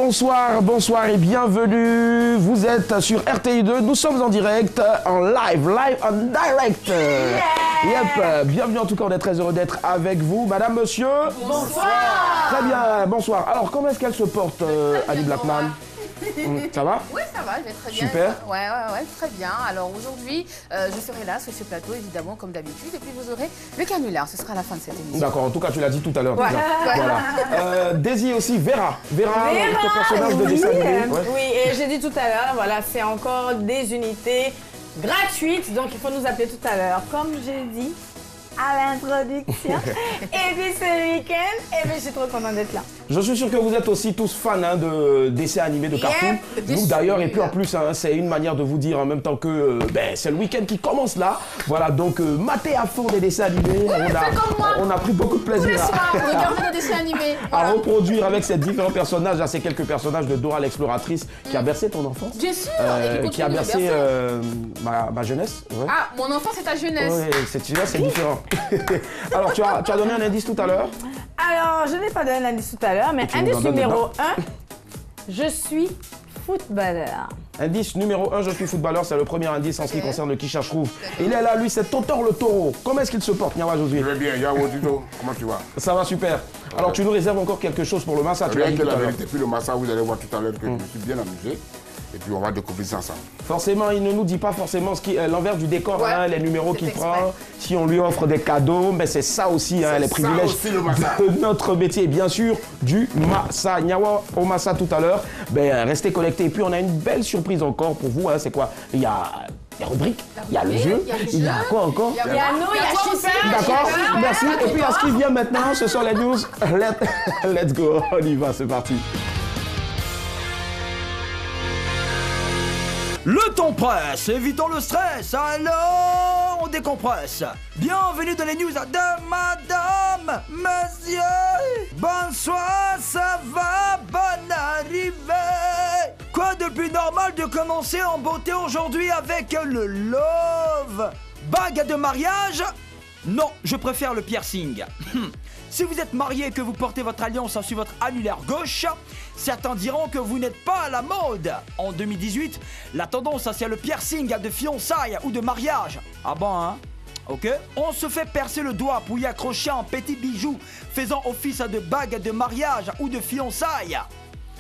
Bonsoir, bonsoir et bienvenue. Vous êtes sur RTI2, nous sommes en direct, en live en direct. Yep, bienvenue en tout cas, on est très heureux d'être avec vous. Madame, monsieur. Bonsoir. Très bien, bonsoir. Alors, comment est-ce qu'elle se porte, Annie Blackman? Ça va? Oui, ça va, je vais très bien. Super. Ouais, très bien. Alors aujourd'hui, je serai là sur ce plateau, évidemment, comme d'habitude. Et puis vous aurez le canular, ce sera à la fin de cette émission. D'accord, en tout cas, tu l'as dit tout à l'heure. Ouais. Voilà. Daisy aussi, Vera, ton personnage de dessin animé. Ouais. Oui, et j'ai dit tout à l'heure, voilà, c'est encore des unités gratuites, donc il faut nous appeler tout à l'heure. Comme j'ai dit à l'introduction. Et puis ce week-end, et puis je suis trop contente d'être là. Je suis sûr que vous êtes aussi tous fans de dessins animés, de cartoons. Nous d'ailleurs, et puis en plus, c'est une manière de vous dire en même temps que c'est le week-end qui commence là. Voilà, donc matez à fond des dessins animés. On a pris beaucoup de plaisir Regardez nos dessins animés. À reproduire avec ces différents personnages, ces quelques personnages de Dora l'exploratrice qui a bercé ton enfance. Bien sûr, qui a bercé ma jeunesse. Ouais. Ah, mon enfant, c'est ta jeunesse. Oui, c'est différent. Alors, tu as donné un indice tout à l'heure? Alors, je n'ai pas donné l'indice tout à l'heure, mais indice numéro 1, je suis footballeur. Indice numéro 1, je suis footballeur, c'est le premier indice en ce qui concerne le qui cherche trouve. Il est là, lui, c'est Tonton le taureau. Comment est-ce qu'il se porte, Nyawa Josué? Je vais bien, Yao Dito, comment tu vas? Ça va super. Alors, tu nous réserves encore quelque chose pour le Massa, tu l'as dit tout à l'heure. Puis le Massa, vous allez voir tout à l'heure que je me suis bien amusé. Et puis on va découvrir ça ensemble. Forcément, il ne nous dit pas forcément l'envers du décor, les numéros qu'il prend, si on lui offre des cadeaux, mais c'est ça aussi, les privilèges de notre métier. Bien sûr, du Massa. Nyawa au Massa tout à l'heure. Restez connectés. Et puis on a une belle surprise encore pour vous. C'est quoi? Il y a les rubriques, il y a le jeu, il y a quoi encore? Il y a nous, il y a Super. D'accord, merci. Et puis à ce qui vient maintenant, ce sont les news. Let's go, on y va, c'est parti. Le temps presse, évitons le stress, alors on décompresse. Bienvenue dans les news de Madame, Monsieur. Bonsoir, ça va, bonne arrivée. Quoi de plus normal de commencer en beauté aujourd'hui avec le love? Bague de mariage? Non, je préfère le piercing. Si vous êtes marié et que vous portez votre alliance sur votre annulaire gauche, certains diront que vous n'êtes pas à la mode. En 2018, la tendance c'est le piercing de fiançailles ou de mariage. Ah bon, hein? Ok. On se fait percer le doigt pour y accrocher un petit bijou faisant office de bague de mariage ou de fiançailles.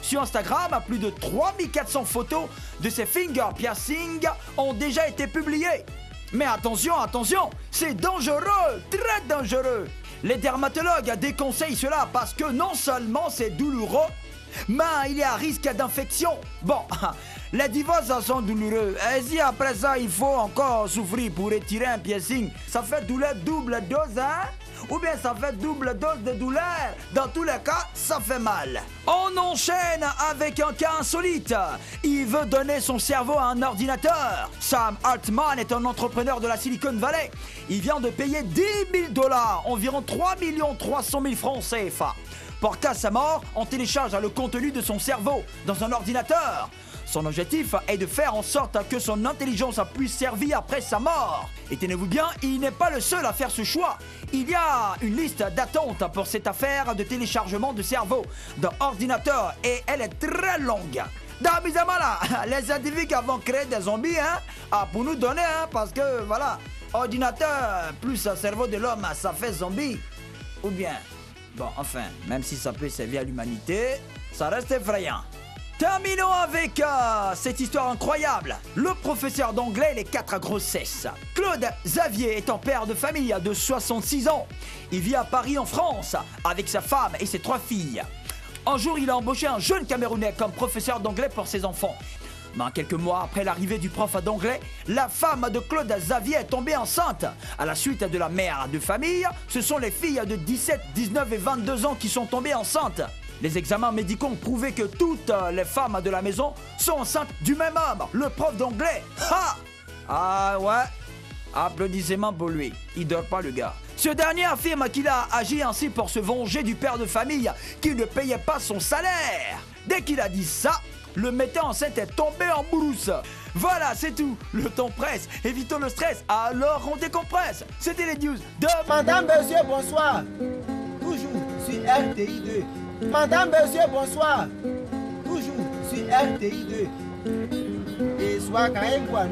Sur Instagram, plus de 3400 photos de ces finger piercings ont déjà été publiées. Mais attention, attention, c'est dangereux, très dangereux. Les dermatologues déconseillent cela parce que non seulement c'est douloureux, mais il y a risque d'infection. Bon, les divorces sont douloureux. Et si après ça, il faut encore souffrir pour retirer un piercing, ça fait douleur double dose, hein? Ou bien ça fait double dose de douleur. Dans tous les cas, ça fait mal. On enchaîne avec un cas insolite. Il veut donner son cerveau à un ordinateur. Sam Altman est un entrepreneur de la Silicon Valley. Il vient de payer 10 000 $, environ 3 300 000 francs CFA. Pour qu'à sa mort, on télécharge le contenu de son cerveau dans un ordinateur. Son objectif est de faire en sorte que son intelligence puisse servir après sa mort. Et tenez-vous bien, il n'est pas le seul à faire ce choix. Il y a une liste d'attente pour cette affaire de téléchargement de cerveau d'un ordinateur et elle est très longue. D'amusement là, les scientifiques vont créer des zombies pour nous donner, parce que voilà, ordinateur plus cerveau de l'homme, ça fait zombie. Ou bien, bon enfin, même si ça peut servir à l'humanité, ça reste effrayant. Terminons avec cette histoire incroyable. Le professeur d'anglais et les 4 grossesses. Claude Xavier est un père de famille de 66 ans. Il vit à Paris en France avec sa femme et ses 3 filles. Un jour, il a embauché un jeune Camerounais comme professeur d'anglais pour ses enfants. Mais quelques mois après l'arrivée du prof d'anglais, la femme de Claude Xavier est tombée enceinte. À la suite de la mère de famille, ce sont les filles de 17, 19 et 22 ans qui sont tombées enceintes. Les examens médicaux ont prouvé que toutes les femmes de la maison sont enceintes du même homme, le prof d'anglais. Ha! Ah ouais, applaudissements pour lui, il dort pas le gars. Ce dernier affirme qu'il a agi ainsi pour se venger du père de famille qui ne payait pas son salaire. Dès qu'il a dit ça, le metteur en scène est tombé en brousse. Voilà, c'est tout. Le temps presse. Évitons le stress. Alors on décompresse. C'était les news de... Madame, monsieur, bonsoir. Toujours sur RTI2. Madame, monsieur, bonsoir. Toujours LTI2. Et soit quand même quoi.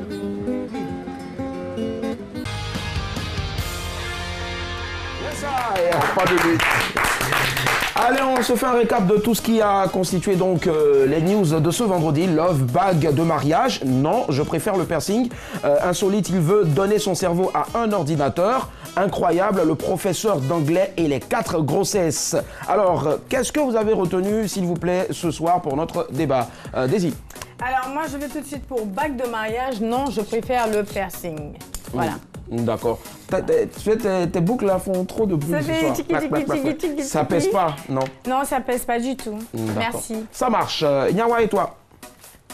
Pas de but. Allez, on se fait un récap de tout ce qui a constitué donc les news de ce vendredi. Love, bague de mariage. Non, je préfère le piercing. Insolite, il veut donner son cerveau à un ordinateur. Incroyable, le professeur d'anglais et les 4 grossesses. Alors, qu'est-ce que vous avez retenu, s'il vous plaît, ce soir pour notre débat? Daisy. Alors moi, je vais tout de suite pour bague de mariage. Non, je préfère le piercing. Voilà. D'accord. Tes boucles là font trop de bruit ce soir. Ça pèse pas, non? Non, ça pèse pas du tout. Merci. Ça marche. Nyawa et toi?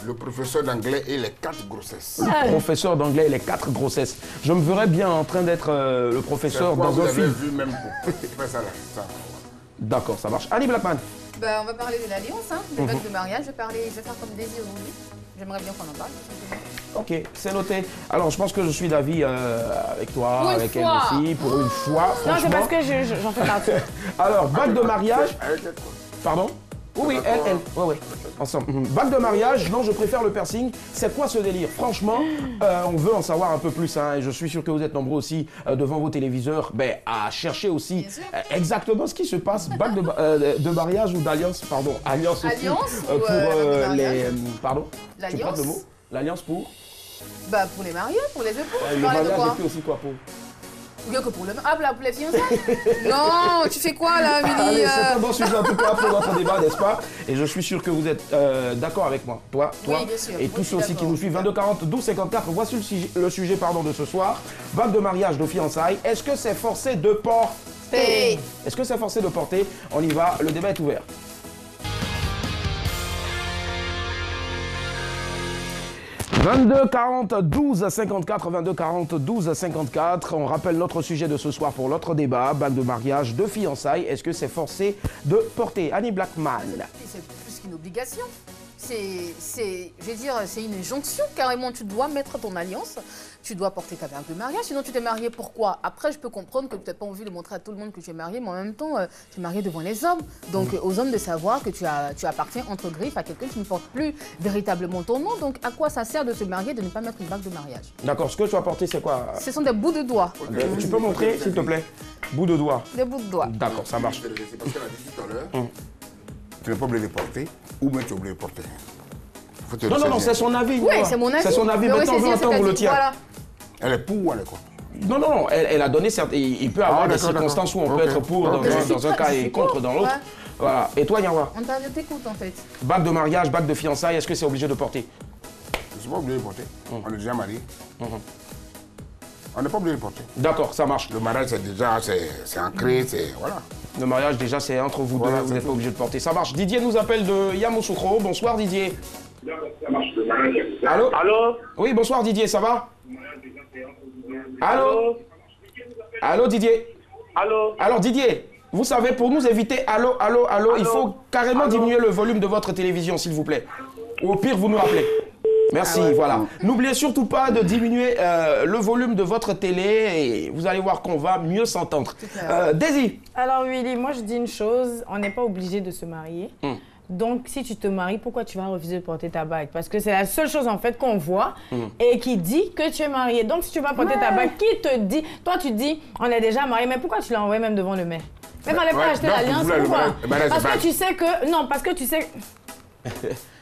Le professeur d'anglais et les 4 grossesses. Le professeur d'anglais et les 4 grossesses. Je me verrais bien en train d'être le professeur dans un film. Vu même pour ça, là, ça. D'accord, ça marche. Ali Blackman. On va parler de l'alliance, des bagues de mariage. Je vais faire comme Daisy aujourd'hui. J'aimerais bien qu'on en parle. Ok, c'est noté. Alors, je pense que je suis d'avis avec toi, Pour avec une elle fois. aussi, pour une fois. Non, c'est franchement. parce que j'en fais partie. Alors, bague de mariage. Avec elle, quoi. Pardon? Oui, elle. Oui. Ensemble. Bague de mariage, non, je préfère le piercing. C'est quoi ce délire? Franchement, on veut en savoir un peu plus. Hein, et je suis sûr que vous êtes nombreux aussi devant vos téléviseurs à chercher aussi exactement ce qui se passe. Bague de mariage ou d'alliance, pardon. Alliance aussi. Alliance ou, pour les. Pardon? Tu L'alliance. prends le mot? L'alliance pour? Pour les mariés, pour les époux. Tu Le parlais de mariage quoi? et puis aussi quoi pour? Ou bien que pour le... pour les fiançailles. Non, tu fais quoi là, Amélie? Allez, c'est un bon sujet en tout cas pour notre débat, n'est-ce pas? Et je suis sûr que vous êtes d'accord avec moi. Toi, Oui, bien sûr. et Moi, tous je ceux suis aussi qui d'accord. nous suivent. 22 40 12 54. Voici le sujet de ce soir. Bague de mariage, de fiançailles. Est-ce que c'est forcé de porter? Est-ce que c'est forcé de porter? On y va, le débat est ouvert. « 22 40 12 54 22 40 12 54 ». On rappelle notre sujet de ce soir pour notre débat. Bague de mariage, de fiançailles. Est-ce que c'est forcé de porter? Annie Blackman. C'est plus qu'une obligation. Je vais dire, c'est une injonction. Carrément, tu dois mettre ton alliance. Tu dois porter ta bague de mariage. Sinon, tu t'es marié pourquoi? Après, je peux comprendre que tu n'as pas envie de montrer à tout le monde que tu es marié, mais en même temps, tu es marié devant les hommes. Donc, aux hommes de savoir que tu appartiens entre griffes à quelqu'un qui ne porte plus véritablement ton nom. Donc, à quoi ça sert de se marier, de ne pas mettre une bague de mariage? D'accord, ce que tu as porté, c'est quoi? Ce sont des bouts de doigts. Tu peux montrer, s'il te plaît? Bout de doigt. Des bouts de doigts. D'accord, ça marche. C'est parce qu'elle a dit tout à l'heure, tu n'es pas obligé de porter, ou bien tu es obligé de porter. Non, c'est son avis. Oui, c'est mon avis. C'est son avis. Mais Maintenant, on veut entendre le tien. Voilà. Elle est pour ou elle est quoi? Non, elle a donné certaines... Il peut y avoir des d'accord, circonstances où on peut d'accord. être pour Ok. dans un cas et contre dans l'autre. Ouais. Voilà. Et toi, Nyawa? On t'écoute en fait. Bague de mariage, bague de fiançailles, est-ce que c'est obligé de porter? Je ne suis pas obligé de porter. On est déjà mariés. On n'est pas obligé de porter. D'accord, ça marche. Le mariage, c'est déjà, c'est ancré, c'est... Voilà. Le mariage, déjà, c'est entre vous Voilà, deux, vous c'est n'êtes pas tout. obligé de porter. Ça marche. Didier nous appelle de Yamoussoukro. Bonsoir, Didier. Allô? Allô? Oui, bonsoir, Didier, ça va? Allô? Allô, Didier? Allô? Alors, Didier, vous savez, pour nous éviter allô, il faut carrément diminuer le volume de votre télévision, s'il vous plaît. Ou au pire, vous nous rappelez. Merci, voilà. N'oubliez surtout pas de diminuer le volume de votre télé et vous allez voir qu'on va mieux s'entendre. Daisy. Alors Willy, moi je dis une chose, on n'est pas obligé de se marier. Donc si tu te maries, pourquoi tu vas refuser de porter ta bague? Parce que c'est la seule chose en fait qu'on voit et qui dit que tu es marié. Donc si tu vas porter ta bague, qui te dit? Toi tu dis, on est déjà marié, mais pourquoi tu l'as envoyé même devant le maire? Mais fallait pas acheter donc, l'alliance, vous voulez le pourquoi? mariage, Parce bague. que tu sais que... Non, parce que tu sais...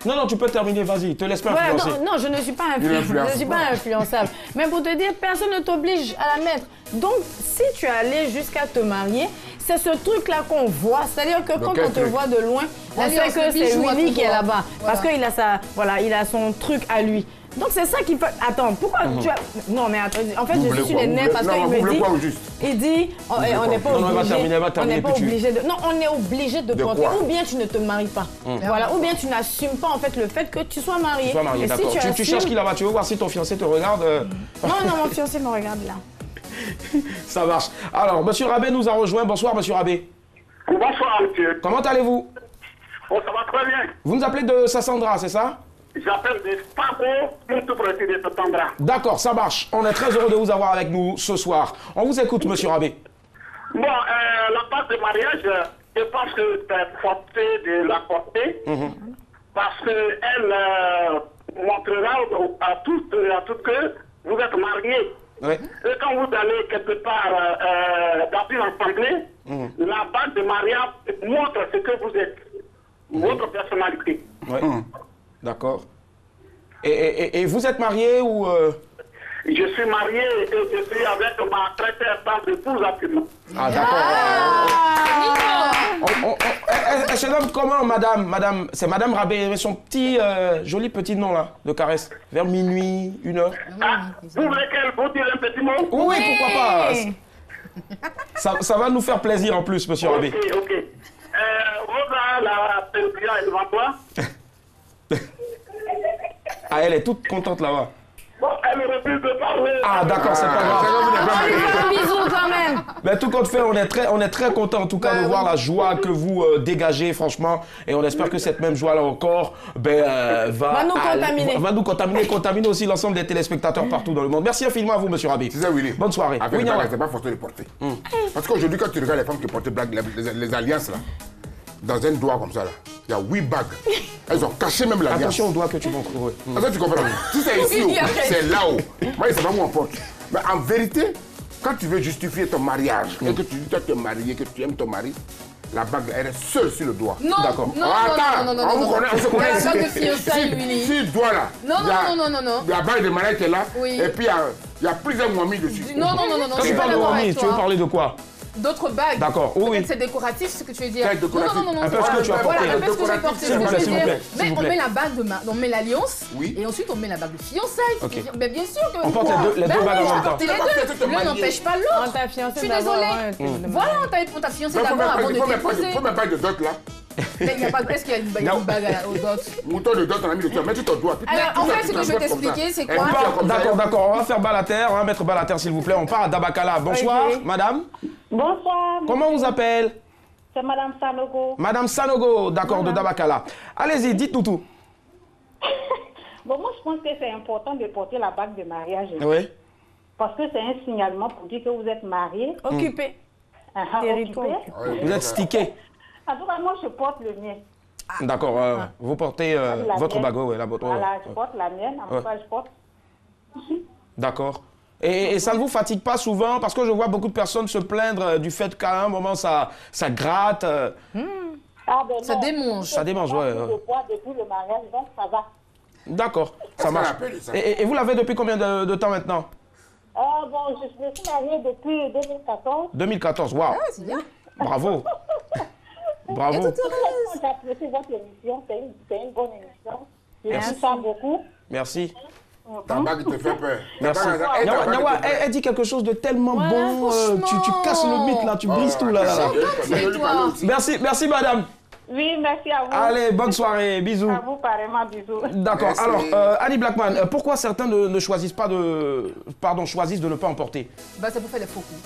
Non, tu peux terminer, vas-y, te laisse pas Voilà, influencer. non, je ne suis pas Il influence je ne suis pas influençable. Mais pour te dire, personne ne t'oblige à la mettre. Donc, si tu es allé jusqu'à te marier, c'est ce truc-là qu'on voit. C'est-à-dire que quand quel on te truc? voit de loin, on sait L'alliance, que le c'est bijou à Willy ton qui est doigt. là-bas. Parce Voilà. qu'il a son truc à lui. Donc, c'est ça qui peut... Attends, pourquoi tu as... Non, mais attends, en fait, Vous je voulez suis quoi? les Vous nerfs voulez- parce non, qu'il vous me voulez dit... quoi au juste? Il dit, on n'est pas Non, non, obligé... elle va terminer, on n'est pas puis tu- obligé de... Non, on est obligé de porter. quoi? Ou bien tu ne te maries pas. Voilà. Ou bien tu n'assumes pas, en fait, le fait que tu sois marié. Sois marié, Et si d'accord. Tu assumes- cherches qui là-bas, tu veux voir si ton fiancé te regarde Non, mon fiancé me regarde là. Ça marche. Alors, Monsieur Rabé nous a rejoint. Bonsoir, Monsieur Rabé. Bonsoir, monsieur. Comment allez-vous? Oh, ça va très bien. Vous nous appelez de Sassandra, c'est ça? J'appelle des Fabo, pour tout projet de Tandra. D'accord, ça marche. On est très heureux de vous avoir avec nous ce soir. On vous écoute, Monsieur Rabé. Bon, la base de mariage, je pense que c'est forcé de la porter. parce qu'elle montrera à toutes que vous êtes mariés. Oui. Et quand vous allez quelque part dans une assemblée, la bague de mariage montre ce que vous êtes, votre personnalité. Oui. D'accord. Et vous êtes marié ou... Je suis marié et je suis avec ma très chère femme épouse actuellement. Ah, d'accord. Elle se nomme comment, madame? C'est Madame Rabé, mais son petit, joli petit nom, là, de caresse. Vers minuit, 1h. Ah, vous voulez qu'elle vous dise un petit mot? Oui, pourquoi pas. Ça va nous faire plaisir en plus, monsieur Rabé. Ok. Rosa, la présidente est devant toi. Ah, elle est toute contente là-bas. Bon, elle refuse de parler. Ah, d'accord, c'est pas grave. Un bisou quand même. Mais tout compte fait, on est très content en tout cas de voir la joie que vous dégagez, franchement. Et on espère que cette même joie-là encore va nous contaminer aussi l'ensemble des téléspectateurs partout dans le monde. Merci infiniment à vous, monsieur Rabé. C'est ça, Willy. Bonne soirée. Avec les blagues, c'est pas forcé de porter. Parce qu'aujourd'hui, quand tu regardes les femmes qui portent les alliances, là, dans un doigt comme ça, là, il y a 8 bagues. Elles ont caché même l'alliance. Attention au doigt que tu montres. Oui. Attends, tu comprends? Si c'est ici, c'est là-haut. Moi, c'est pas où on porte. Mais en vérité, quand tu veux justifier ton mariage, et que tu dis que tu es marié, que tu aimes ton mari, la bague, elle est seule sur le doigt. Non, d'accord. Non, On se connaît. La bague de fiançailles, Willy. Si le doigt là, Non. il y a la bague de mariage qui est là, Oui. et puis il y a plusieurs momies dessus. Non. Quand tu parles de Wami, tu veux parler de quoi? D'autres bagues. D'accord, oui. C'est décoratif ce que tu veux dire. C'est décoratif. Non. Un peu ce que tu as porté. Voilà, un peu ce que j'ai porté. S'il vous plaît, s'il vous plaît. Mais on met la bague on met l'alliance. Oui. Et ensuite on met la bague de fiançailles. Ok. Mais bien sûr que. On porte les deux bagues en même temps. Les deux. L'un n'empêche pas l'autre. On t'a fiancé Je suis d'abord, désolée. ouais, Voilà, on t'a fiancé Il d'abord avant de t'épouser. faut même pas de dot là. Mais il n'y a pas. Est-ce qu'il y a une bague au dot? Mouton de dot, on a mis dessus. Mets sur ton doigt. Alors, en fait, ce que je vais t'expliquer, c'est quoi? D'accord. On va faire balle à terre. On va mettre balle à terre, s'il vous plaît. On part à Dabakala. Bonsoir, madame. Bonsoir. Comment on vous appelle? C'est Madame Sanogo. Madame Sanogo, d'accord, de Dabakala. Allez-y, dites-nous tout. Bon, moi, je pense que c'est important de porter la bague de mariage. Oui. Parce que c'est un signalement pour dire que vous êtes marié. Occupé. Occupé. Vous êtes stické. En tout cas, moi, je porte le mien. D'accord, vous portez votre bague, oui, la vôtre. Voilà, je porte la mienne. En tout cas, je porte. D'accord. Et ça ne vous fatigue pas souvent? Parce que je vois beaucoup de personnes se plaindre du fait qu'à un moment, ça gratte. Ah, ben Ça non. démange. Ça démange, ouais. Je bois depuis le mariage, donc ça va. D'accord, ça qu'on marche. appelle ça? Et vous l'avez depuis combien de temps maintenant? Bon, je suis mariée depuis 2014. 2014, waouh. C'est bien. Bravo. Bravo. J'apprécie votre émission, c'est une bonne émission. Je vous sens beaucoup. Merci. Ta bague te fait peur. Merci. Ta bague, ta bague Nyawa, te fait peur. elle dit quelque chose de tellement bon. franchement. Tu casses le mythe là, tu brises tout là. C'est toi. Merci madame. Oui, merci à vous. Allez, bonne soirée, bisous. À vous, pareillement, bisous. D'accord. Merci. Alors, Annie Blackman, pourquoi certains ne choisissent pas choisissent de ne pas emporter? Bah, c'est pour faire des faux coups.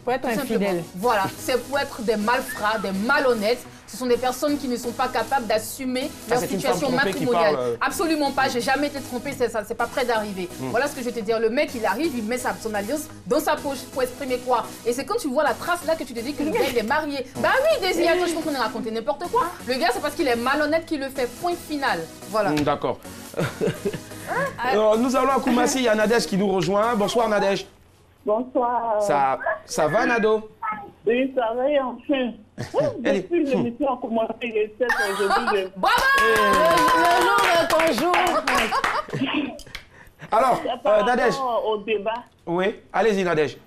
Pour être Tout simplement. infidèle. Voilà, c'est pour être des malfrats, des malhonnêtes. Ce sont des personnes qui ne sont pas capables d'assumer leur c'est une situation femme trompée qui matrimoniale. parle, Absolument pas, j'ai jamais été trompée, c'est pas près d'arriver. Voilà ce que je vais te dire. Le mec, il arrive, il met son alliance dans sa poche pour exprimer quoi? Et c'est quand tu vois la trace là que tu te dis que le gars, il est marié. Bah oui, Désir, attends, je pense qu'on a raconté n'importe quoi. Le gars, c'est parce qu'il est malhonnête qu'il le fait. Point final. Voilà. D'accord. Nous allons à Koumassi, il y a Nadège qui nous rejoint. Bonsoir Nadège. Bonsoir. Ça va Nado? Oui, ça va, enfin. Depuis l'émission a commencé, les 7 aujourd'hui. Bravo! Le jour de ton jour. Alors, Nadège. Au débat, Oui, allez-y Nadège.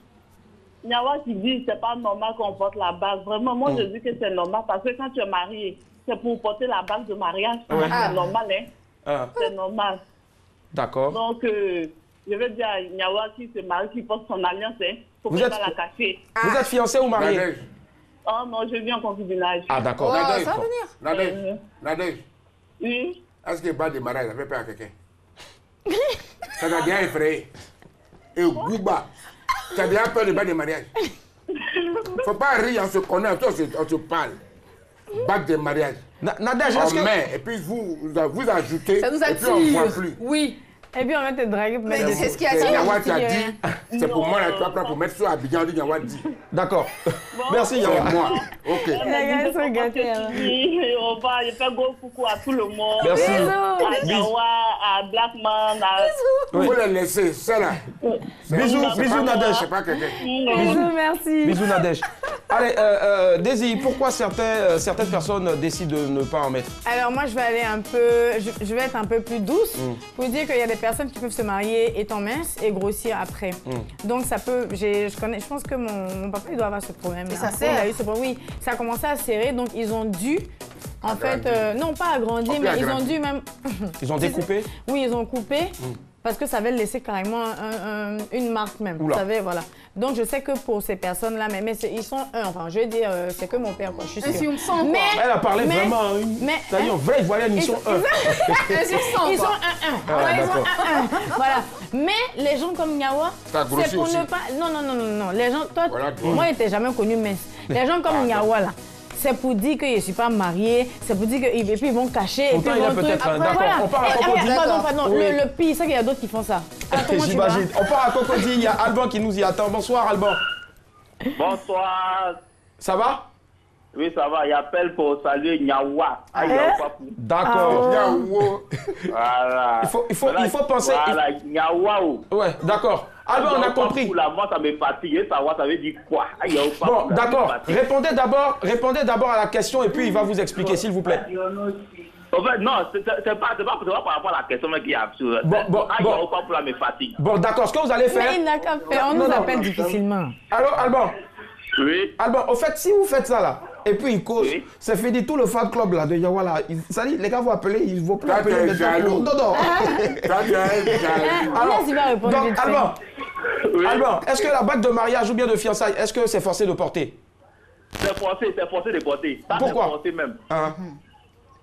Nyawa qui dit que c'est pas normal qu'on porte la bague. Vraiment, moi je dis que c'est normal parce que quand tu es marié, c'est pour porter la bague de mariage. Ouais. C'est normal, hein? Ah, C'est normal. d'accord. Donc, je vais dire à Nyawa qui se marie, qui porte son alliance, hein. Faut Vous pas êtes- la cacher. Vous êtes fiancé ou marié? Nadège, Oh non, je vis en concubinage. Ah d'accord. Oh, Nadège. ça va venir. Nadège, Nadège, Oui. est-ce que bas de mariage, ça fait peur à quelqu'un? Ça t'a bien effrayé. Et Gouba, tu as bien peur de bas de mariage. Faut pas rire, on se connaît, on se parle. Bague de mariage. Nadège, est-ce On que... met, et puis vous ajoutez, Ça nous et puis on ne voit attire. plus. Oui. Et puis on va te draguer pour Mais mettre c'est des- ce qui a C'est attiré. Yawa qui a dit, C'est pour moi, là, tu vas prendre pour mettre sur Abidjan, dit Nyawa dit. D'accord. Merci, Nyawa. C'est moi. Ok. Les gars sont gâtés. Alors. On va faire gros coucou à tout le monde. Merci. À Nyawa, à Blackman, à... Il faut les laisser, ça là. Bisous, Nadège. Je sais pas quelqu'un. Bisous, merci. Bisous, Nadège. Allez, Daisy, pourquoi certaines personnes décident de ne pas en mettre? Alors moi, je vais aller un peu, je vais être un peu plus douce pour dire qu'il y a des personnes qui peuvent se marier étant minces et grossir après. Donc ça peut, je pense que mon papa il doit avoir ce problème. Et ça serre. Oui, ça a commencé à serrer, donc ils ont dû, en fait, non pas agrandir, mais ils ont dû même. Ils ont découpé? Oui, ils ont coupé. Parce que ça avait laissé carrément une marque même. Vous savez, voilà. Donc je sais que pour ces personnes-là, mais ils sont enfin je veux dire, c'est que mon père, quoi. Je suis sûre. Elle a parlé vraiment. Ça y est, en vrai, ils voient ils sont un. Ils sont un. Voilà. Mais les gens comme Nyawa, c'est pour ne pas. Non. Les gens, toi, moi, je n'étais jamais connu mince. Les gens comme Nyawa, là. C'est pour dire que je ne suis pas mariée, c'est pour dire qu'ils vont cacher. Pourtant, il y a peut-être un. D'accord, on part à Cocody. Pardon, le pire, c'est qu'il y a d'autres qui font ça. J'imagine. On part à Cocody, il y a Alban qui nous y attend. Bonsoir, Alban. Bonsoir. Ça va? Oui, ça va. Il appelle pour saluer Nyawa. D'accord. Voilà. Il faut penser. Voilà, Nyawa. Ouais, d'accord. Alban, on a compris. Moi, ça me fatigue. Savoir, ça veut dire quoi? Bon, d'accord. Répondez d'abord à la question et puis il va vous expliquer, s'il vous plaît. En fait, non, c'est pas par rapport à la question qui est absurde. Me fatigue. Bon, d'accord. Ce que vous allez faire. Mais il n'a qu'à faire. On nous appelle difficilement. Allô, Alban? Oui. Alban, au fait, si vous faites ça là, et puis il cause, c'est fini tout le fan club là de Nyawa là. Ça dit, les gars vous appelez, ils vont plus appeler les gens. Non. Alors, il va répondre. Donc, Alban, est-ce que la bague de mariage ou bien de fiançailles, est-ce que c'est forcé de porter? C'est forcé de porter. Pourquoi? C'est forcé même.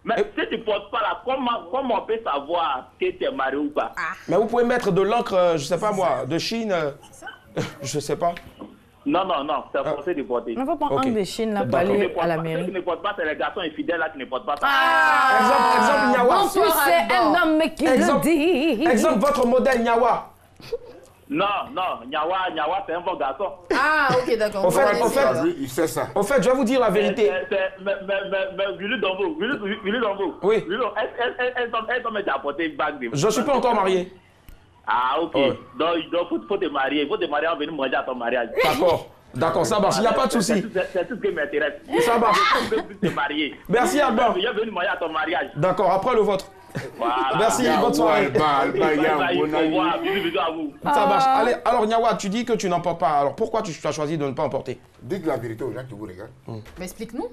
Mais si tu ne portes pas là, comment on peut savoir que tu es marié ou pas? Mais vous pouvez mettre de l'encre, je sais pas moi, de Chine, je sais pas. Non, c'est forcé de porter. Il ne faut pas encre de Chine là pour aller à la mairie. Ceux qui ne portent pas, c'est les garçons infidèles là qui ne portent pas ça. Exemple Nyawa. C'est un homme qui le dit. Exemple votre modèle Nyawa. Non, Nyawa, c'est un bon garçon. Ah, ok, d'accord. Au fait, il sait ça. Au fait, je vais vous dire la vérité. Mais Willy Dombo. Oui. Elle doit m'aider à porter une bague. Je ne suis pas encore marié. Ah, ok. Donc, faut te marier. Il faut te marier en venir manger à ton mariage. D'accord, ça marche. Il n'y a pas de souci. C'est tout ce qui m'intéresse. Ça marche. Je veux te marier. Merci, Alban. Je vais venir manger à ton mariage. D'accord, après le vôtre. Voilà. Merci, bonne soirée. Bisous à vous. Ça marche. Allez, alors Nyawa, tu dis que tu n'en portes pas. Alors pourquoi tu as choisi de ne pas en porter? Dites la vérité aux gens qui vous regardent. Mais explique-nous.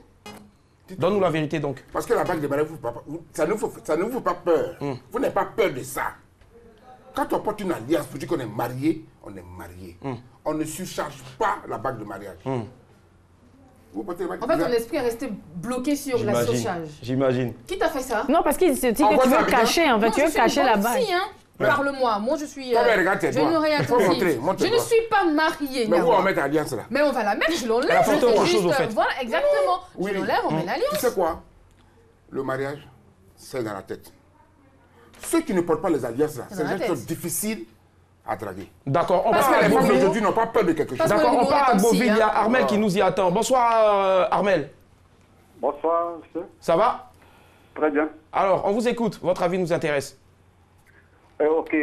Donne-nous la vérité donc. Parce que la bague de mariage, ça ne vous fait pas peur. Vous n'avez pas peur de ça. Quand on porte une alliance pour dire qu'on est marié, on est marié. On ne surcharge pas la bague de mariage. Vous portez la bague de mariage. En fait, ton esprit est resté bloqué sur la surcharge. J'imagine. Qui t'a fait ça? Non, parce qu'il se dit que tu veux cacher, en fait, tu veux cacher la bague. Parle-moi, moi je suis. Je ne rien Je ne suis pas mariée. Mais où on met l'alliance là? Mais on va la mettre, je l'enlève. Elle a porté autre chose au fait. Voilà, exactement. Je l'enlève, on met l'alliance. Tu sais quoi? Le mariage, c'est dans la tête. Ceux qui ne portent pas les alliances là, c'est des gens qui sont difficiles à draguer. D'accord, on Parce part que à les femmes Beauville. d'aujourd'hui n'ont pas peur de quelque chose. D'accord, on part à Beauville. Il y a Armel qui nous y attend. Bonsoir, Armel. Bonsoir, monsieur. Ça va? Très bien. Alors, on vous écoute. Votre avis nous intéresse. Ok.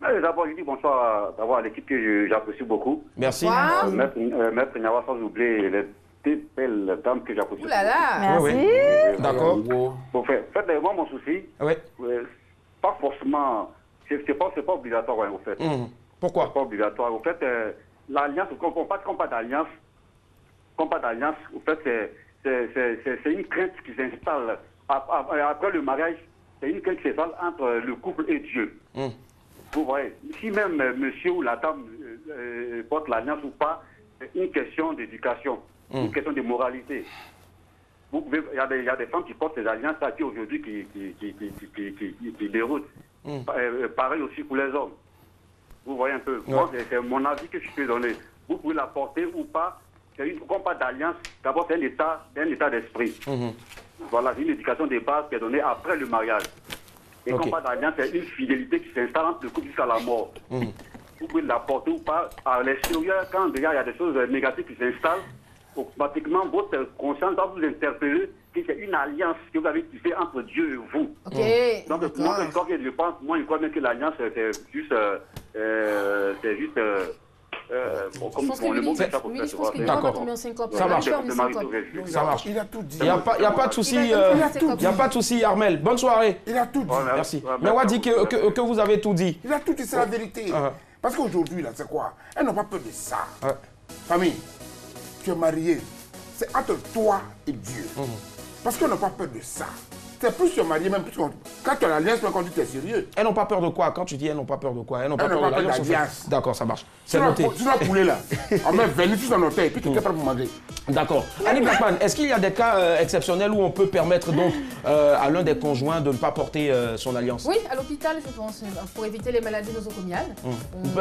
D'abord, je dis bonsoir à l'équipe que j'apprécie beaucoup. Merci. Maître Nyawa, sans oublier les deux belles dames que j'apprécie. Ouh là là. Merci. D'accord. Bon, moi, mon souci, pas forcément, c'est pas obligatoire, en fait. Pourquoi? C'est pas obligatoire. En fait, l'alliance, quand on parle d'alliance, en fait, c'est une crainte qui s'installe après le mariage. C'est une crainte qui s'installe entre le couple et Dieu. Vous voyez, si même monsieur ou la dame porte l'alliance ou pas, c'est une question d'éducation, une question de moralité. Il y a des femmes qui portent ces alliances qui aujourd'hui qui déroutent. Pareil aussi pour les hommes. Vous voyez un peu. Moi, c'est mon avis que je peux donner. Vous pouvez la porter ou pas. Comme pas d'alliance, d'abord c'est un état d'esprit. Voilà, c'est une éducation de base qui est donnée après le mariage. Et comme pas d'alliance, c'est une fidélité qui s'installe entre le couple jusqu'à la mort. vous pouvez la porter ou pas à l'extérieur. Quand déjà il y a des choses négatives qui s'installent, automatiquement votre conscience doit vous interpeller que c'est une alliance que vous avez tissée entre Dieu et vous. Ok. Donc moi, je crois bien que l'alliance c'est juste comme on le mot que ça pour faire. D'accord. Ça marche. Ça marche. Il a tout dit. Il n'y a pas de souci. Il n'y a pas de souci, Armel. Bonne soirée. Il a tout dit. Merci. Mais on dit que vous avez tout dit. Il a tout dit, c'est la vérité. Parce qu'aujourd'hui, là, c'est quoi? Elles n'ont pas peur de ça. Famille, tu es marié. C'est entre toi et Dieu. Parce qu'elles n'ont pas peur de ça. C'est plus tu es marié, même plus quand tu as l'alliance, quand tu es sérieux. Elles n'ont pas peur de quoi? Quand tu dis elles n'ont pas peur de quoi? Elles n'ont pas peur de l'alliance. D'accord, ça marche. C'est noté. Tu dois pouler là. On met 20 sur son hôtel et puis tu es prêt pour manger. D'accord. Annie Blackman, est-ce qu'il y a des cas exceptionnels où on peut permettre donc à l'un des conjoints de ne pas porter son alliance? Oui, à l'hôpital, je pense, pour éviter les maladies nosocomiales.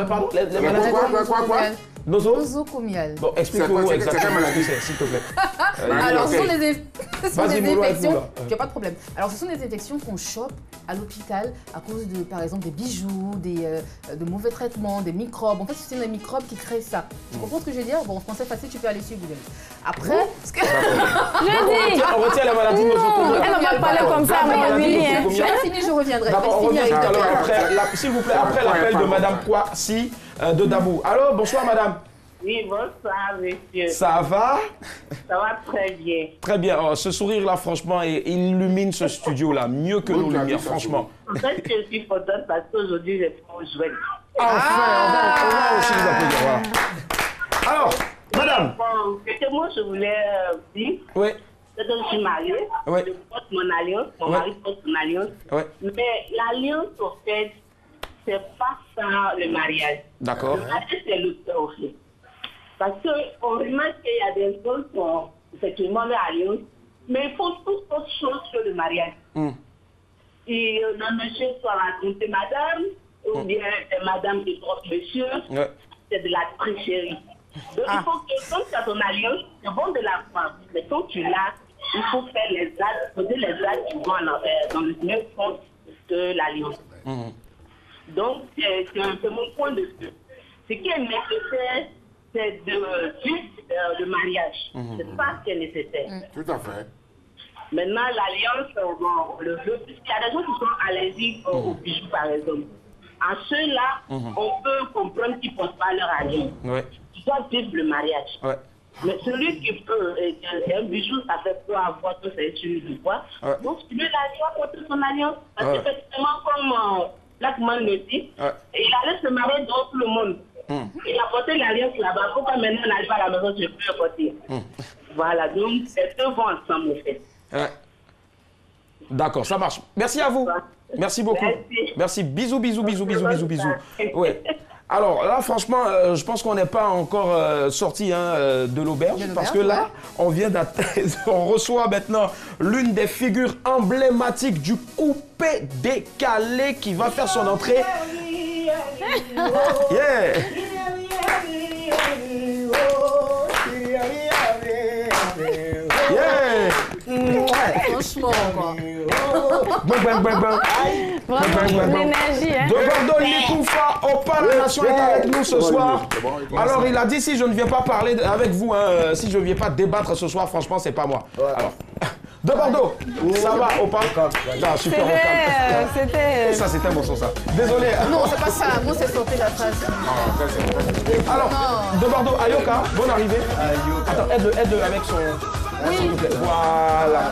Pardon, les maladies nosocomiales. Nosocomiales. Bon, explique-nous exactement ce que c'est, s'il te plaît. Alors, ce sont des infections. Il n'y a pas de problème. Alors, ce sont des infections qu'on chope à l'hôpital à cause de, par exemple, des bijoux, de mauvais traitements, des microbes. En fait, c'est des microbes qui créent ça. Tu comprends ce que je veux dire? Bon, en français facile, tu peux aller sur Google. Après, on retient la maladie nosocomiale. Elle va pas parler comme ça, mais oui. Je finis, je reviendrai. D'accord, on revient tout à l'heure après, s'il vous plaît, après l'appel de Madame Kwasi de Dabou. Allô, bonsoir Madame. Oui, bonsoir, monsieur. Ça va? Ça va très bien. Très bien. Oh, ce sourire-là, franchement, il illumine ce studio-là, mieux que nos lumières, franchement. En fait, je suis contente parce qu'aujourd'hui, j'ai fait jouer. Enfin, on va aussi vous applaudir, voilà. Alors, madame. Bon, ce que moi, je voulais dire, oui. c'est que je suis mariée, oui. je porte mon alliance, mon mari porte son alliance. Oui. Mais l'alliance, au fait, c'est pas ça le mariage. D'accord. Le mariage, c'est le fait, au fait. Parce qu'on remarque qu'il y a des choses qui ont effectivement l'alliance, mais il faut toute autre chose que le mariage. Et le monsieur soit raconté madame, ou bien madame qui trompe monsieur, c'est de la tricherie. Donc il faut que, comme tu as ton alliance, c'est bon de la croire. Mais quand tu l'as, il faut faire les actes, poser les actes qui vont dans le même sens que l'alliance. Donc c'est mon point de vue. Ce qui est nécessaire, c'est de mariage. C'est ça qui est nécessaire. Tout à fait. Maintenant, l'alliance, on le veut, puisqu'il y a des gens qui sont allergiques aux bijoux, par exemple. En ceux-là, on peut comprendre qu'ils ne portent pas leur alliance. Ils doivent vivre le mariage. Mais celui qui peut, un bijou, ça fait peu avoir que c'est celui du bois. Donc, celui-là, il doit porter son alliance. Parce qu'effectivement, comme Blackman le dit, il allait se marier dans tout le monde. Il a porté l'alliance là-bas. Pourquoi maintenant on n'arrive pas à la maison, je peux le porter? Voilà, donc ces deux vont ensemble, en fait. D'accord, ça marche. Merci à vous. Merci beaucoup. Merci. Bisous, bisous, bisous, bisous, bisous, bisous. Ouais. Alors là, franchement, je pense qu'on n'est pas encore sorti de l'auberge parce que là, on vient d'atteindre, on reçoit maintenant l'une des figures emblématiques du coupé décalé qui va faire son entrée. Yeah. Yeah. Franchement, quoi. L'énergie, hein. De Bordeaux, Likoufa, Opa, la nation est avec nous ce soir. Alors, il a dit si je ne viens pas parler avec vous, si je ne viens pas débattre ce soir, franchement, c'est pas moi. Alors, de Bordeaux, ça va, Opa? Super, c'était... Ça, c'était bon son, ça. Désolé. Non, c'est pas ça. Moi, c'est sorti la phrase. Alors, de Bordeaux, Ayoka, bonne arrivée. Attends, aide-le avec son... Oui. Voilà.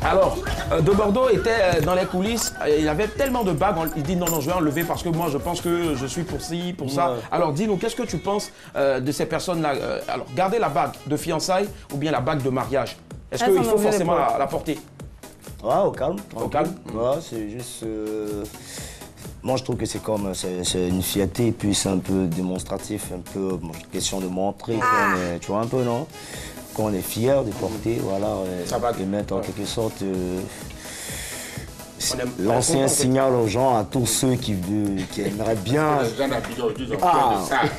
Alors, de Bordeaux était dans les coulisses, il avait tellement de bagues, il dit non, je vais enlever parce que moi je pense que je suis pour ci, pour ça. Alors dis-nous, qu'est-ce que tu penses de ces personnes-là? Alors, garder la bague de fiançailles ou bien la bague de mariage? Est-ce qu'il faut forcément la porter? Ouais, au calme. Au calme? Ouais, c'est juste... Moi, je trouve que c'est comme... C'est une fierté, et puis c'est un peu démonstratif, un peu question de montrer, tu vois un peu, non? On est fiers de porter, voilà, et mettre en quelque sorte l'ancien signal aux gens, à tous ceux qui aimeraient bien.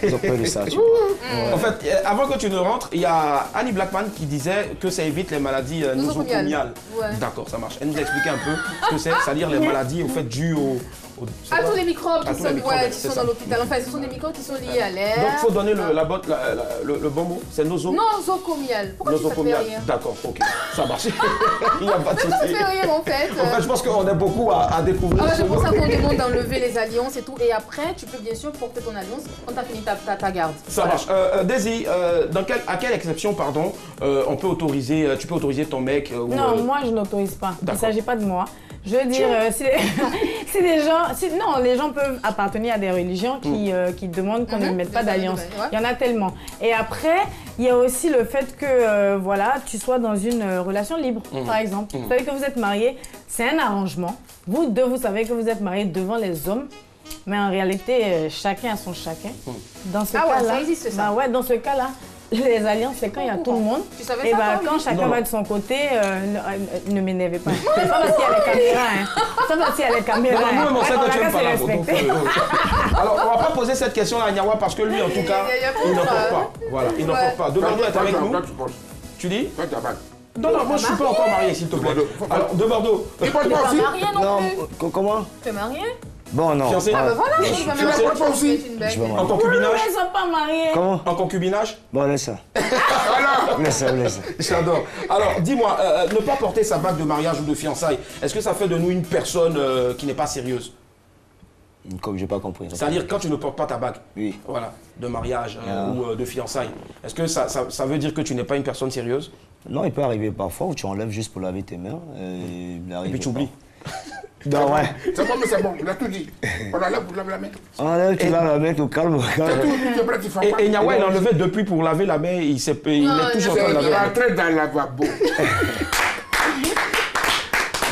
Ils ont peur de ça, tu vois. En fait, avant que tu ne rentres, il y a Annie Blackman qui disait que ça évite les maladies nosocomiales. D'accord, ça marche. Elle nous a expliqué un peu ce que c'est, c'est-à-dire les maladies au fait dues À tous les microbes qui tous les sont, microbes, ouais, qui c'est sont ça. dans l'hôpital. Enfin, ce sont des microbes qui sont liés à l'air. Donc il faut donner le bon mot, c'est noso. Nosocomial. Pourquoi tu fais rire? D'accord, ok, ça marche. Il n'y a pas de Pourquoi tu souci. fais rire en fait? En fait, je pense qu'on a beaucoup à découvrir. C'est pour ça qu'on demande d'enlever les alliances et tout. Et après, tu peux bien sûr porter ton alliance quand tu as fini ta garde. Ça marche. Daisy, à quelle exception, pardon, on peut autoriser, tu peux autoriser ton mec Non, moi je n'autorise pas. Il ne D'accord. s'agit pas de moi. Je veux dire, si des gens, non, les gens peuvent appartenir à des religions qui demandent qu'on ne mette pas d'alliance. Ouais. Il y en a tellement. Et après, il y a aussi le fait que voilà, tu sois dans une relation libre, par exemple. Vous savez que vous êtes mariés, c'est un arrangement. Vous deux, vous savez que vous êtes mariés devant les hommes. Mais en réalité, chacun a son chacun. Dans ce cas-là, ça existe ça. Bah ouais, dans ce cas-là, les alliances, c'est quand il y a tout le monde. Tu savais et ça, bah, toi, quand oui. chacun va de son côté, ne m'énervez pas. C'est pas parce qu'il y a les caméras, hein. C'est pas parce qu'il y a les caméras. Non, non, on sait On que tu a n'aimes qu'à pas se la photo. respecter. Alors, on va pas poser cette question à Nyawa parce que lui, en tout cas, il n'en porte pas. Voilà, il n'en porte pas. De Bordeaux est avec nous. Tu dis? Toi, tu as pas. Non, non, moi je suis pas encore marié, s'il te plaît. Alors, de Bordeaux. Il porte Tu pas n'es aussi. pas marié non Non, plus. comment? Tu es marié? Bon, non. Fiancé? Ah bah voilà, tu vas même Fiancé? pas aussi. Je vais En marier. concubinage? Ils ne sont pas mariés. Comment? En concubinage? Bon, laisse ça. Laisse ça, laisse ça. J'adore. Alors, dis-moi, ne pas porter sa bague de mariage ou de fiançailles, est-ce que ça fait de nous une personne qui n'est pas sérieuse? Comme j'ai pas compris. C'est-à-dire quand tu ne portes pas ta bague, Oui. voilà, de mariage ou de fiançailles, est-ce que ça veut dire que tu n'es pas une personne sérieuse? Non, il peut arriver parfois où tu enlèves juste pour laver tes mains. Et puis tu oublies. Non, ouais. C'est bon, mais c'est bon, il a tout dit. On a là pour laver la main. Enlève, tu laves la main, au calme. C'est tout, tu es prêt, tu fais pas. Et Nyawa, il enlevait depuis pour laver la main, il est toujours en train de laver Il est la main. rentré dans le lavabo.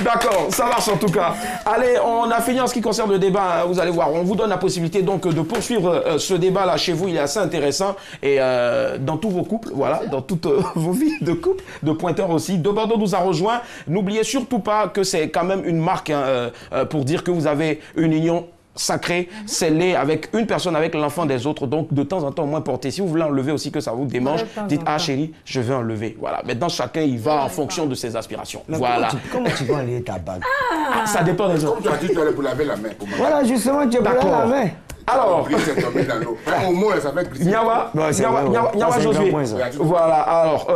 D'accord, ça marche en tout cas. Allez, on a fini en ce qui concerne le débat, hein, vous allez voir. On vous donne la possibilité donc de poursuivre ce débat-là chez vous, il est assez intéressant. Et dans tous vos couples, voilà, dans toutes vos vies de couple, de pointeurs aussi. De Bordeaux nous a rejoint. N'oubliez surtout pas que c'est quand même une marque hein, pour dire que vous avez une union sacré, scellé avec une personne, avec l'enfant des autres. Donc, de temps en temps, au moins porter. Si vous voulez enlever aussi que ça vous démange, dites « Ah, chérie, je vais enlever. » Voilà. Maintenant, chacun, il va en fonction de ses aspirations. Mais voilà. Comment tu vas enlever ta bague? Ah, ça dépend des autres. Comme tu as dit, tu allais pour laver la main. Voilà, justement, tu es pour laver la main. Alors, C'est tombé dans l'eau. Au moins, ça fait glisser. Nyawa, Ouais, c'est Nyawa, vrai, ouais. Nyawa Ça, c'est un Josué. grand point, ça. Voilà, alors,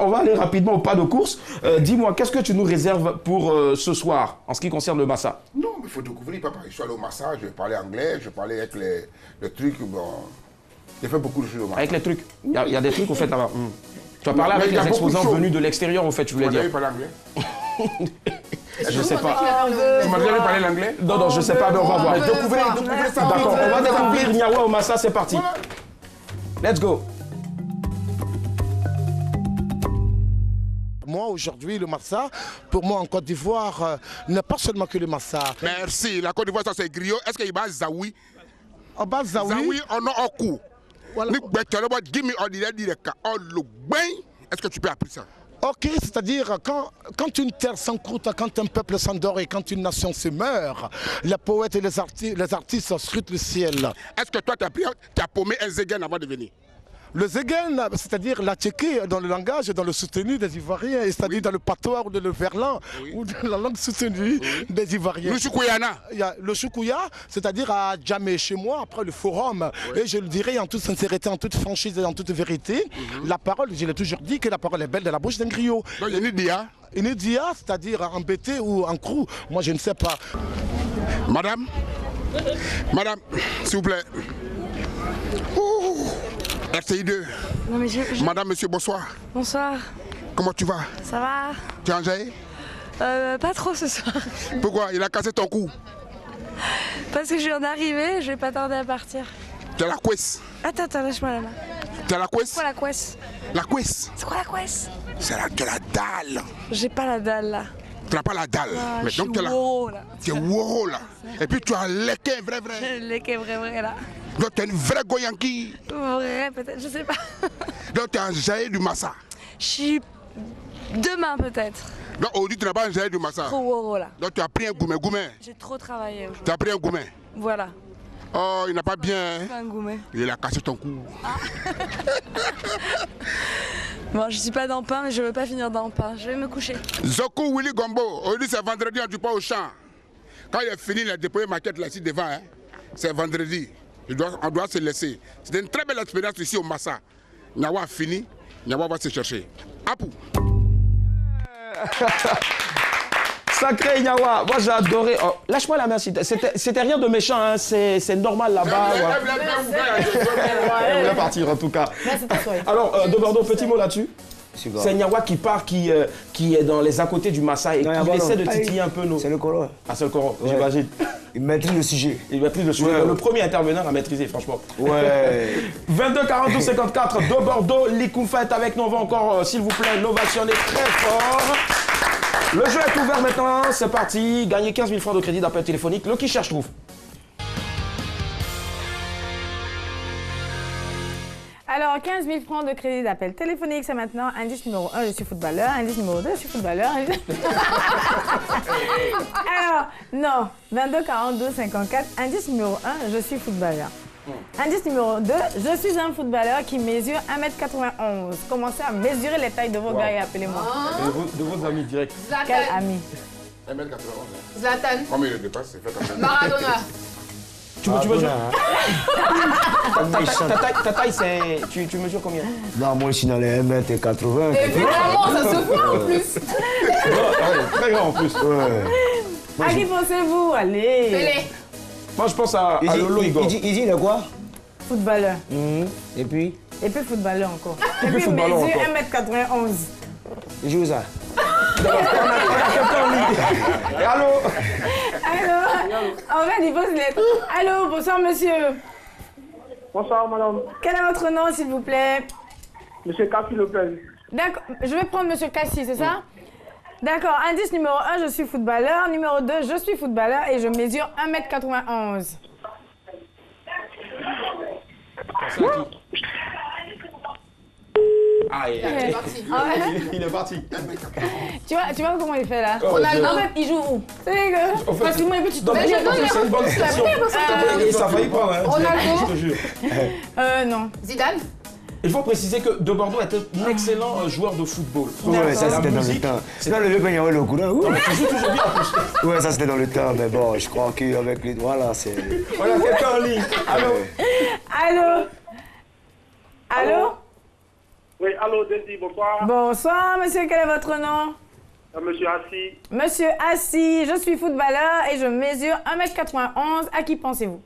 on va aller rapidement au pas de course. Dis-moi, qu'est-ce que tu nous réserves pour ce soir, en ce qui concerne le Massa? Non, mais il faut découvrir, papa. Je suis allé au massage, je parlais anglais, je parlais avec les trucs. Bon, j'ai fait beaucoup de choses au massage. Avec les trucs. Il y a des trucs, au fait, là-bas. Tu as parlé Mais avec il y a les beaucoup de exposants choses. venus de l'extérieur, au fait, tu voulais Tu dire. m'as déjà parlé anglais? Je sais pas. Tu m'as déjà parlé l'anglais? Non, non, je sais pas, mais on va voir. Découvrez ça. D'accord, on va découvrir Nyawa au Massa, c'est parti. Let's go. Moi, aujourd'hui, le Massa, pour moi, en Côte d'Ivoire, n'est pas seulement que le Massa. Merci. La Côte d'Ivoire, ça c'est griot. Est-ce qu'il va à Zawi? En bas, Zawi, Zawi, on a un coup. voilà. Est-ce que tu peux appeler ça? Ok, c'est-à-dire quand une terre s'encroute, quand un peuple s'endort et quand une nation se meurt, les poètes et les artistes scrutent le ciel. Est-ce que toi, tu as paumé un zégan avant de venir? Le Zegen, c'est-à-dire la tchéquée dans le langage, dans le soutenu des Ivoiriens, c'est-à-dire dans le patois ou le verlan, ou dans la langue soutenue des Ivoiriens. Le Choukouiana. Il y a le Choukouya, c'est-à-dire à Djamé chez moi, après le forum. Et je le dirais en toute sincérité, en toute franchise et en toute vérité, la parole, je l'ai toujours dit, que la parole est belle de la bouche d'un griot. Donc, il y a une dia. Une dia, c'est-à-dire embêté ou en crou, moi je ne sais pas. Madame, s'il vous plaît. Ouh. RTI 2. Non mais Madame, monsieur, bonsoir. Bonsoir, Comment tu vas? ça va? Tu es enjaillé? Pas trop ce soir. Pourquoi? Il a cassé ton cou. Parce que je viens d'arriver, je vais pas tarder à partir. Tu as la couesse. Attends, lâche-moi la main. Tu as la couesse? C'est quoi la couesse? La couesse. C'est quoi la couesse? C'est la dalle. J'ai pas la dalle là. Tu n'as pas la dalle. Ah, Mais je donc suis tu as woro, là. Tu es woro là. Et puis tu as l'équin vrai. Le lait qui est vrai là. Donc tu es une vraie Goyanki. Vrai peut-être, je sais pas. Donc tu es enjaillé du Massa. Je suis demain peut-être. Donc aujourd'hui tu n'as pas enjaillé du Massa. Trop woro là. Donc tu as pris un goumé. J'ai trop travaillé aujourd'hui. Tu as pris un goumé. Voilà. Oh, il n'a pas bien. Pas un gourmet. Il a cassé ton cou. Bon, je suis pas dans le pain, mais je veux pas finir dans le pain. Je vais me coucher. Zoku Willy Gombo. Aujourd'hui c'est vendredi, on ne dit pas au champ. Quand il est fini, il a déployé maquette là, ici devant. Hein. C'est vendredi. On doit se laisser. C'était une très belle expérience ici au Massa. Nyawa a fini, Nyawa va se chercher. Apou. Sacré Nyawa, moi j'ai adoré. Oh, lâche-moi la main, c'était rien de méchant, hein. C'est normal là-bas. On va partir en tout cas. Alors, de Bordeaux, petit mot là-dessus. C'est Nyawa qui part, qui est dans les à côté du Massa et qui essaie de titiller un peu nos... C'est le Coro. Ah, c'est le Coro, j'imagine. Il maîtrise le sujet. Il maîtrise le sujet. Le premier intervenant à maîtriser, franchement. Ouais. 22 42 54 de Bordeaux. Likoumfa est avec nous. On va encore, s'il vous plaît, l'ovationner très fort. Le jeu est ouvert maintenant. C'est parti. Gagnez 15 000 francs de crédit d'appel téléphonique. Le qui cherche trouve. Alors, 15 000 francs de crédit d'appel téléphonique, c'est maintenant. Indice numéro 1, je suis footballeur. Indice numéro 2, je suis footballeur. Alors, non. 22 42 54. Indice numéro 1, je suis footballeur. Indice numéro 2, je suis un footballeur qui mesure 1m91. Commencez à mesurer les tailles de vos gars et appelez-moi. De vos amis directs. Zlatan. Quel ami? 1m91. Zlatan. Comment il le dépasse, c'est fait comme ça. Maradona. Tu mesures ta taille, c'est... Tu mesures combien? Non, moi je suis dans les 1m80. Évidemment, ça se voit en plus. Très grand en plus. Ouais. À qui pensez-vous? Allez. Pelé. Moi je pense à Lolo Igor. Il dit de quoi? Footballeur. Et puis? Et puis footballeur encore. Et puis footballeur mesure encore. 1m91. Il joue ça. Allô? Allô? En fait, il pose les... Allô, bonsoir monsieur. Bonsoir madame. Quel est votre nom s'il vous plaît? Monsieur Kassi Lopez. D'accord, je vais prendre monsieur Kassi, c'est ça? D'accord, indice numéro 1, je suis footballeur. Numéro 2, je suis footballeur et je mesure 1m91. Ah, il est parti. Il est parti. Tu vois comment il fait là? Oh, En fait, il joue où? C'est que... Facilement, et puis tu te Mais c'est une bonne question. Et ça a failli prendre, hein. Ronaldo. Je te jure. Non. Zidane. Il faut préciser que De Bordeaux était un excellent joueur de football. Ouais, ça c'était dans le temps. C'est dans le vieux quand il y avait le courant. Non, mais tu joues toujours bien en plus. Ouais, ça c'était dans le temps, mais bon, je crois qu'avec les doigts là, c'est... Voilà, quelqu'un en ligne. Allô? Allô? Allô? Oui, allô, Desi, bonsoir. Bonsoir, monsieur, quel est votre nom? Monsieur Assi. Monsieur Assi, je suis footballeur et je mesure 1m91. À qui pensez-vous?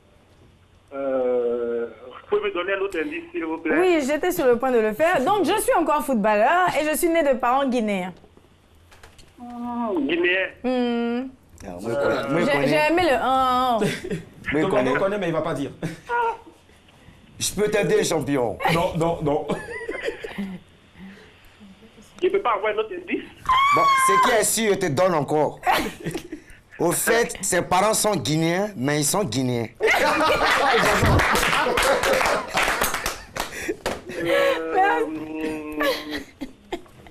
Vous pouvez me donner un autre indice, s'il vous plaît? Oui, j'étais sur le point de le faire. Donc, je suis encore footballeur et je suis né de parents guinéens. Guinéen? J'ai aimé le 1. De Bordeaux connaît, mais il va pas dire. Je peux t'aider, champion. Non. Il ne peut pas avoir un autre indice? Bon, ce qui est sûr, je te donne encore. Au fait, ses parents sont guinéens, mais ils sont guinéens. Comment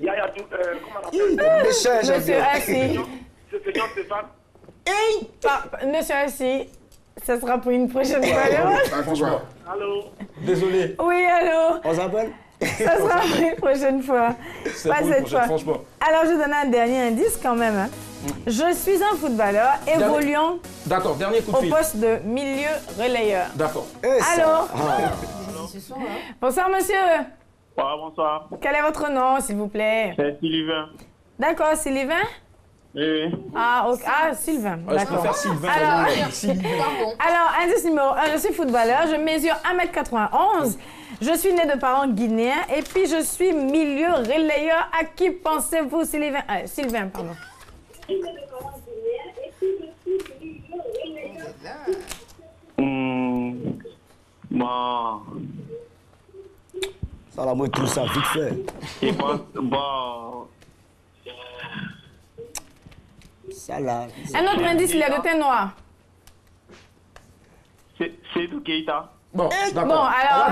on appelle? Monsieur Assi. C'est Jean Stéphane. Monsieur Assi, ça sera pour une prochaine fois. Franchement. Allô? Désolé. Oui, allô? On s'appelle? Ça sera pour une prochaine fois. Pas cette fois. Franchement. Alors, je donne un dernier indice quand même. Hein. Je suis un footballeur évoluant D'accord, dernier coup de au fil. poste de milieu relayeur. D'accord. Allô? Bonsoir, monsieur. Bonsoir. Quel est votre nom, s'il vous plaît? C'est Sylvain. D'accord, Sylvain? Oui. Ah, okay. Sylvain. Je D'accord. préfère Sylvain. Alors, indice numéro 1, je suis footballeur, je mesure 1m91, je suis né de parents guinéens et puis je suis milieu relayeur. À qui pensez-vous, Sylvain? Sylvain, pardon. Bon. Ça la moi tout ça, vite fait. Et bon. Ça là. Un autre indice, il est de teint noir. C'est du Keita. Bon, d'accord. Bon, alors,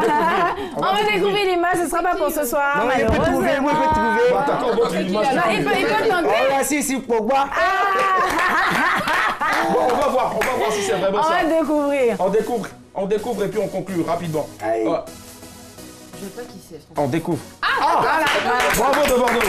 on va découvrir l'image, ce ne sera pas pour ce soir, Non, il peut malheureusement. trouver, moi je peux trouver. Bah, d'accord, bon, tu l'image. Non, il peut tenter. Oh là, si, Pogba. Bon, on va voir si c'est vraiment On ça. va découvrir. On découvre et puis on conclut rapidement. Aïe. Ouais. Je sais pas qui c'est. On découvre. Voilà. Bravo De Bordeaux.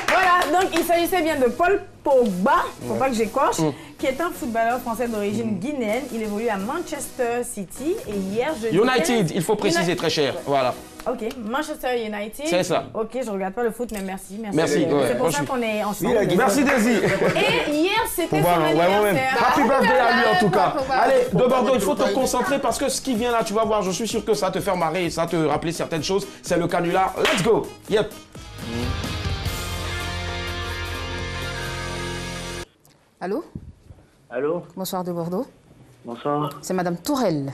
Voilà, donc il s'agissait bien de Paul Pogba, faut pas que j'écorche, qui est un footballeur français d'origine guinéenne. Il évolue à Manchester City et hier jeudi... United, il faut préciser très cher, voilà. Ok, Manchester United. C'est ça. Ok, je regarde pas le foot, mais merci. Merci. C'est pour ça qu'on est ensemble. Merci Daisy. Et hier, c'était son anniversaire. Happy birthday à lui en tout cas. Allez, de Bordeaux, il faut te concentrer parce que ce qui vient là, tu vas voir, je suis sûr que ça va te faire marrer et ça va te rappeler certaines choses. C'est le canular. Let's go. Yep. Allô? Allô? Bonsoir de Bordeaux. Bonsoir. C'est Madame Tourelle.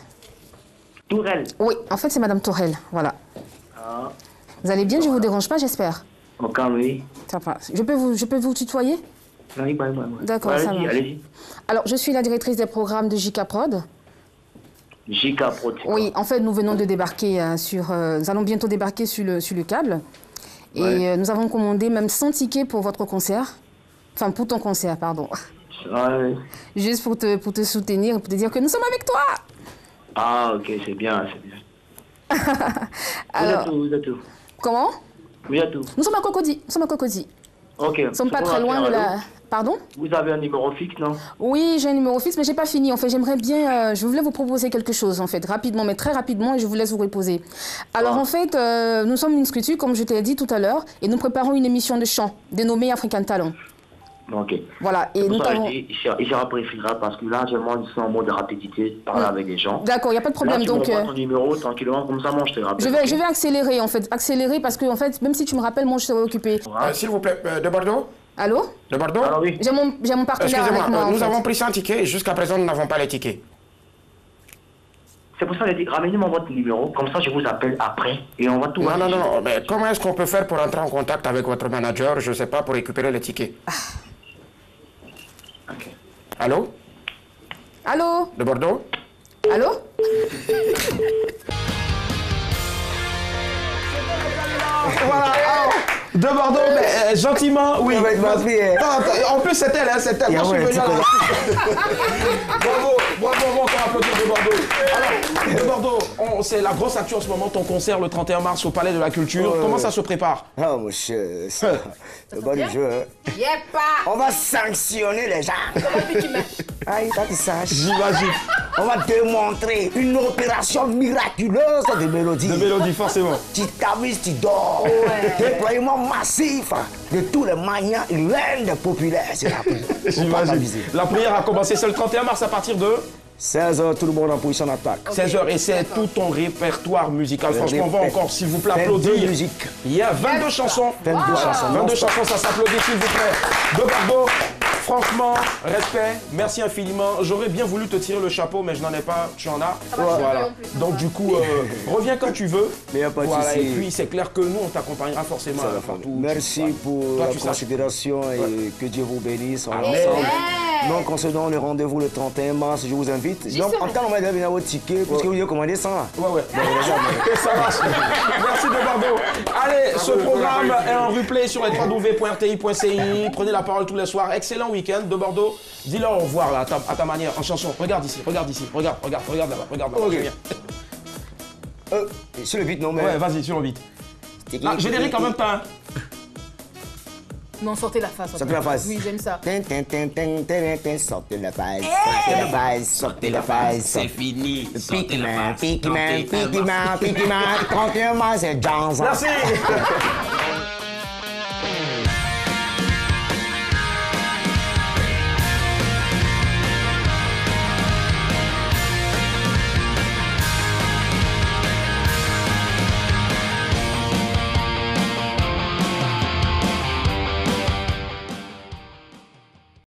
Tourelle? Oui, en fait, c'est Madame Tourelle. Voilà. Ah. Vous allez bien? Je ne vous dérange pas, j'espère. Ok, oui. Ça va. Je peux vous tutoyer? Oui, oui. D'accord, ça va. Allez-y. Alors, je suis la directrice des programmes de JK Prod. JK Prod. Oui, en fait, nous venons de débarquer nous allons bientôt débarquer sur le câble. Et nous avons commandé même 100 tickets pour votre concert. Enfin, pour ton concert, pardon. Ouais. Juste pour te soutenir et pour te dire que nous sommes avec toi. Ah, ok, c'est bien, c'est bien. Alors, vous êtes où? Comment? Vous êtes où? Nous sommes à Cocody. Ok. Nous ne sommes pas très loin de la... Pardon? Vous avez un numéro fixe, non? Oui, j'ai un numéro fixe, mais j'ai pas fini. En fait, j'aimerais bien... je voulais vous proposer quelque chose, en fait, rapidement, mais très rapidement, et je vous laisse vous reposer. Alors, en fait, nous sommes une structure, comme je t'ai dit tout à l'heure, et nous préparons une émission de chant, dénommée African Talent. Ok. Voilà, et nous avons... Il sera préférable parce que là, actuellement, ils sont en mode rapidité, parler avec des gens. D'accord, il n'y a pas de problème. Là, donc, tu ton numéro tranquillement, comme ça, moi, je te rappelle. Je vais accélérer, en fait. Accélérer parce que, en fait, même si tu me rappelles, moi, je serai occupé. S'il vous plaît, de Bordeaux? Allô? De Bordeaux? Alors, oui. J'ai mon partenaire avec moi. Excusez-moi, nous avons pris 100 tickets et jusqu'à présent, nous n'avons pas les tickets. C'est pour ça que j'ai dit, ramenez-moi votre numéro, comme ça je vous appelle après et on va tout voir. Non, mais comment est-ce qu'on peut faire pour entrer en contact avec votre manager, je ne sais pas, pour récupérer les tickets? Ok. Allô? Allô? De Bordeaux? Allô? Voilà. De Bordeaux, mais gentiment, oui. En plus, c'est elle, c'est elle. Moi, je suis venu à la... Bravo, on va applaudir de Bordeaux. Alors, de Bordeaux, c'est la grosse actu en ce moment, ton concert le 31 mars au Palais de la Culture. Comment ça se prépare? Ah, mon cher, c'est bon du jeu. On va sanctionner les gens. Ah, il faut que tu saches. J'imagine. On va démontrer une opération miraculeuse de mélodie. De mélodie, forcément. Tu t'amuses, tu dors. Déploiement massif de tous les manias l'Inde populaire. C'est la prière. J'imagine. La prière a commencé, c'est le 31 mars à partir de 16h, tout le monde en position d'attaque. 16h, et c'est tout ton répertoire musical. Franchement, on va encore, s'il vous plaît, applaudir. Il y a 22 chansons. 22 chansons, ça s'applaudit, s'il vous plaît. De Bordeaux, franchement, respect, merci infiniment. J'aurais bien voulu te tirer le chapeau, mais je n'en ai pas, tu en as. Voilà. Donc du coup, reviens quand tu veux. Mais y a pas de voilà. souci. Et puis c'est clair que nous, on t'accompagnera forcément. Merci pour toi, la considération et que Dieu vous bénisse. Amen. Donc on se donne le rendez-vous le 31 mars, je vous invite. Donc en temps, on va venir à votre ticket, parce que vous avez commandé 100 là. Ouais. Ça marche. Merci de Bordeaux. Allez, ce programme est en replay sur les www.rti.ci. Prenez la parole tous les soirs. Excellent week-end de Bordeaux. Dis-leur au revoir là, à ta manière, en chanson. Regarde ici. Regarde là-bas. Okay. Sur le beat, non mais... Ouais, vas-y, sur le beat. Ah, générique en même temps. Non, sortez la face. Sortez la face. Oui, j'aime ça. Sortez la face. Sortez la face. C'est fini. Pique-main. 31 mars, c'est Johnson. Merci.